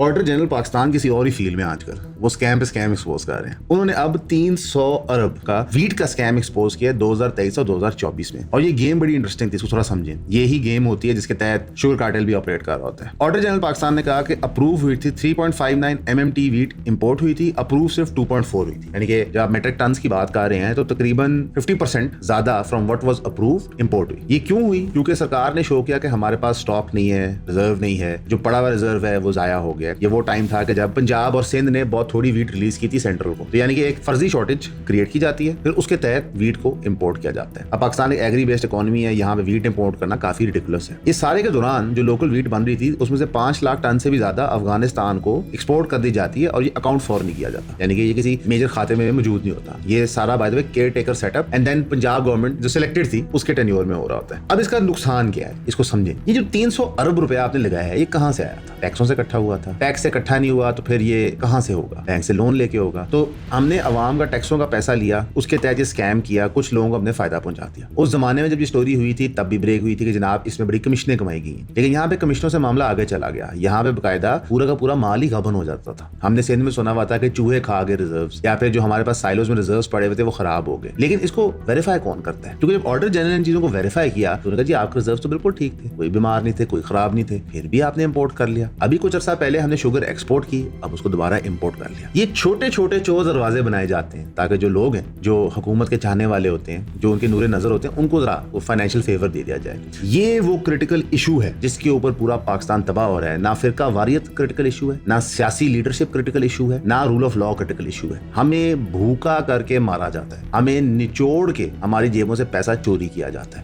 Auditor general Pakistan کسی اور ہی field میں آج کل وہ اسکیم پہ اسکیم ایکسپوز کر رہے ہیں. انہوں نے اب 300 ارب کا ویٹ کا اسکیم ایکسپوز کیا 2023 اور 2024 میں. اور یہ گیم بڑی انٹرسٹنگ تھی, اس کو تھوڑا سمجھیں. یہی گیم ہوتی ہے جس کے تحت شوگر کارٹل بھی آپریٹ کر رہا ہوتا ہے. آڈیٹر جنرل پاکستان نے کہا کہ اپروو ہوئی تھی 3.59 MMT ویٹ امپورٹ ہوئی تھی, اپروو صرف 2.4 ہوئی تھی. یعنی کہ جب آپ میٹرک ٹنس کی بات کر رہے ہیں تو تقریباً 50% زیادہ from what was approve import ہوئی. یہ کیوں ہوئی؟ کیونکہ سرکار نے شو کیا کہ ہمارے پاس اسٹاک نہیں ہے, ریزرو نہیں ہے, جو پڑا ہوا ریزرو ہے وہ ضائع ہو گیا. یہ وہ ٹائم تھا کہ جب پنجاب اور سندھ نے بہت تھوڑی ویٹ ریلیز کی تھی سینٹرل کو, تو یعنی کہ ایک فرضی شارٹیج کریٹ کی جاتی ہے, پھر اس کے تحت ویٹ کو امپورٹ کیا جاتا ہے. اب پاکستان ایک ایگری بیسڈ اکانومی ہے, یہاں پہ ویٹ امپورٹ کرنا کافی ریڈیکولس ہے. اس سارے کے دوران جو لوکل ویٹ بن رہی تھی اس میں سے 5 لاکھ ٹن سے بھی زیادہ افغانستان کو ایکسپورٹ کر دی جاتی ہے, اور یہ اکاؤنٹ فور نہیں کیا جاتا. یعنی کہ یہ کسی میجر کھاتے میں موجود نہیں ہوتا. یہ سارا by the way caretaker set up and then Punjab government جو سلیکٹڈ تھی اس کے ٹینیور میں ہو رہا ہوتا ہے. اب اس کا نقصان کیا ہے, اس کو سمجھیں. یہ جو 300 ارب روپے آپ نے لگایا ہے یہ کہاں سے آیا تھا؟ ٹیکسوں سے اکٹھا ہوا تھا. ٹیکس سے اکٹھا نہیں ہوا تو پھر یہ کہاں سے ہوگا؟ بینک سے لون لے کے ہوگا. تو ہم نے عوام کا ٹیکسوں کا پیسہ لیا, اس کے تحت یہ اسکیم کیا, کچھ لوگوں کو ہم نے فائدہ پہنچا دیا. اس زمانے میں جب یہ اسٹوری ہوئی تھی تب بھی بریک ہوئی تھی کہ جناب اس میں بڑی کمیشنیں کمائی گئی, لیکن یہاں پہ کمیشنوں سے معاملہ آگے چلا گیا. یہاں پہ باقاعدہ پورا کا پورا مال ہی غبن ہو جاتا تھا. ہم نے سندھ میں سنا ہوا تھا کہ چوہے کھا گئے ریزروز, یا پھر جو ہمارے پاس سائلوز میں ریزروز پڑے ہوئے تھے وہ خراب ہو گئے. لیکن اس کو ویریفائی کون کرتا ہے؟ کیونکہ جب آرڈر جنرل نے ان چیزوں کو ویریفائی کیا تو کہا جی آپ کے ریزروز تو بالکل ٹھیک تھے, کوئی بیمار نہیں تھے, کوئی خراب نہیں تھے, پھر بھی آپ نے امپورٹ کر لیا. ابھی کچھ عرصہ پہلے ہم نے شوگر ایکسپورٹ کی, اب اس کو دوبارہ امپورٹ کر لیا. یہ چھوٹے چھوٹے چور دروازے بنائے جاتے ہیں تاکہ جو لوگ ہیں, جو حکومت کے چاہنے والے ہوتے ہیں, جو ان کے نور نظر ہوتے ہیں, ان کو ذرا وہ فائنینشیل فیور دے دیا جائے. یہ وہ کرٹیکل ایشو ہے جس کے اوپر پورا پاکستان تباہ ہو رہا ہے. نہ فرقہ واریت کرٹیکل ایشو ہے, نہ سیاسی لیڈرشپ کرٹیکل ایشو ہے, نہ rule of law critical issue ہے. ہمیں بھوکا کر کے مارا جاتا ہے, ہمیں نچوڑ کے ہماری جیبوں سے پیسہ چوری کیا جاتا ہے.